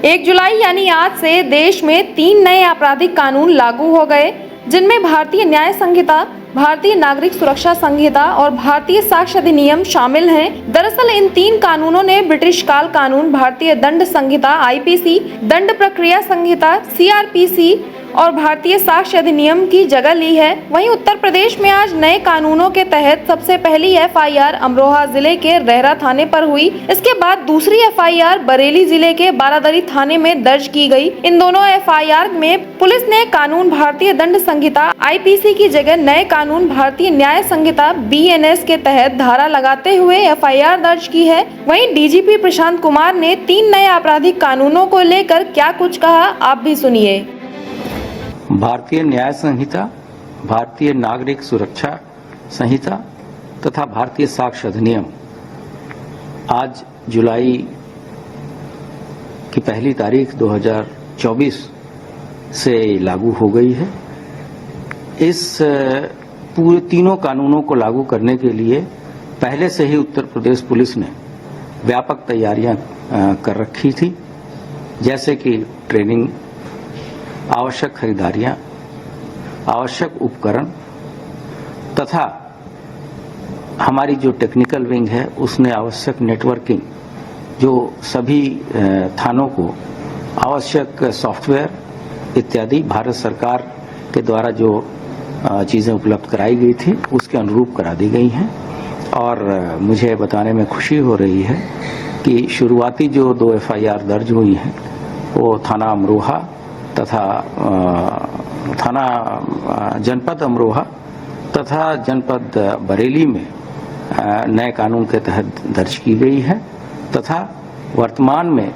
1 जुलाई यानी आज से देश में 3 नए आपराधिक कानून लागू हो गए, जिनमें भारतीय न्याय संहिता, भारतीय नागरिक सुरक्षा संहिता और भारतीय साक्ष्य अधिनियम शामिल हैं। दरअसल इन 3 कानूनों ने ब्रिटिश काल कानून, भारतीय दंड संहिता (आईपीसी), दंड प्रक्रिया संहिता (सीआरपीसी) और भारतीय साक्ष्य अधिनियम की जगह ली है। वहीं उत्तर प्रदेश में आज नए कानूनों के तहत सबसे पहली एफआईआर अमरोहा जिले के रहरा थाने पर हुई। इसके बाद दूसरी एफआईआर बरेली जिले के बारादरी थाने में दर्ज की गई। इन दोनों एफआईआर में पुलिस ने कानून भारतीय दंड संहिता (आईपीसी) की जगह नए कानून भारतीय न्याय संहिता (बीएनएस) के तहत धारा लगाते हुए एफआईआर दर्ज की है। वहीं डीजीपी प्रशांत कुमार ने 3 नए आपराधिक कानूनों को लेकर क्या कुछ कहा, आप भी सुनिए। भारतीय न्याय संहिता, भारतीय नागरिक सुरक्षा संहिता तथा भारतीय साक्ष्य अधिनियम आज जुलाई की पहली तारीख 2024 से लागू हो गई है। इस पूरे तीनों कानूनों को लागू करने के लिए पहले से ही उत्तर प्रदेश पुलिस ने व्यापक तैयारियां कर रखी थी, जैसे कि ट्रेनिंग, आवश्यक खरीदारियां, आवश्यक उपकरण तथा हमारी जो टेक्निकल विंग है उसने आवश्यक नेटवर्किंग, जो सभी थानों को आवश्यक सॉफ्टवेयर इत्यादि भारत सरकार के द्वारा जो चीज़ें उपलब्ध कराई गई थी उसके अनुरूप करा दी गई हैं। और मुझे बताने में खुशी हो रही है कि शुरुआती जो 2 एफआईआर दर्ज हुई हैं वो थाना अमरोहा तथा थाना जनपद अमरोहा तथा जनपद बरेली में नए कानून के तहत दर्ज की गई है तथा वर्तमान में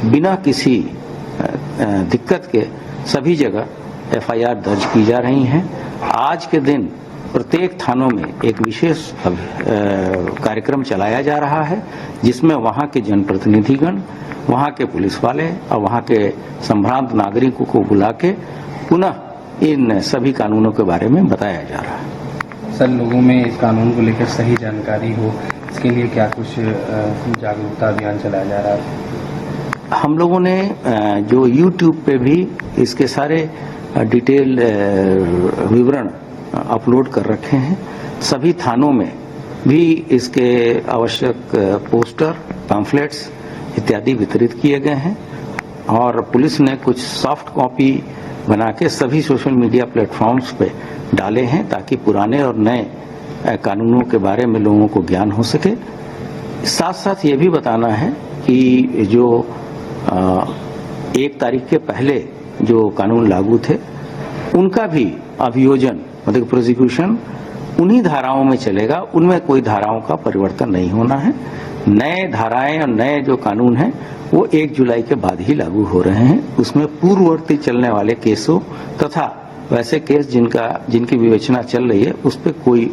बिना किसी दिक्कत के सभी जगह एफआईआर दर्ज की जा रही हैं। आज के दिन प्रत्येक थानों में एक विशेष कार्यक्रम चलाया जा रहा है, जिसमें वहां के जनप्रतिनिधिगण, वहां के पुलिस वाले और वहां के संभ्रांत नागरिकों को बुला के पुनः इन सभी कानूनों के बारे में बताया जा रहा है। सर, लोगों में इस कानून को लेकर सही जानकारी हो, इसके लिए क्या कुछ जागरूकता अभियान चलाया जा रहा है? हम लोगों ने जो YouTube पे भी इसके सारे डिटेल विवरण अपलोड कर रखे हैं। सभी थानों में भी इसके आवश्यक पोस्टर, पैम्फलेट्स इत्यादि वितरित किए गए हैं और पुलिस ने कुछ सॉफ्ट कॉपी बना के सभी सोशल मीडिया प्लेटफॉर्म्स पे डाले हैं, ताकि पुराने और नए कानूनों के बारे में लोगों को ज्ञान हो सके। साथ साथ ये भी बताना है कि जो 1 तारीख के पहले जो कानून लागू थे उनका भी अभियोजन मतलब प्रोसिक्यूशन उन्हीं धाराओं में चलेगा, उनमें कोई धाराओं का परिवर्तन नहीं होना है। नए धाराएं और नए जो कानून हैं वो 1 जुलाई के बाद ही लागू हो रहे हैं। उसमें पूर्ववर्ती चलने वाले केसों तथा वैसे केस जिनकी विवेचना चल रही है उस पर कोई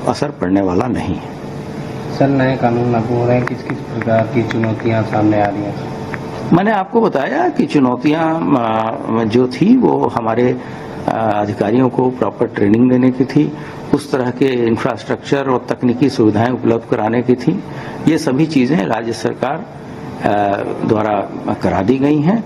असर पड़ने वाला नहीं है। सर, नए कानून लागू हो रहे हैं, किस किस प्रकार की चुनौतियां सामने आ रही हैं? मैंने आपको बताया कि चुनौतियां जो थी वो हमारे अधिकारियों को प्रॉपर ट्रेनिंग देने की थी, उस तरह के इंफ्रास्ट्रक्चर और तकनीकी सुविधाएं उपलब्ध कराने की थी। ये सभी चीजें राज्य सरकार द्वारा करा दी गई हैं।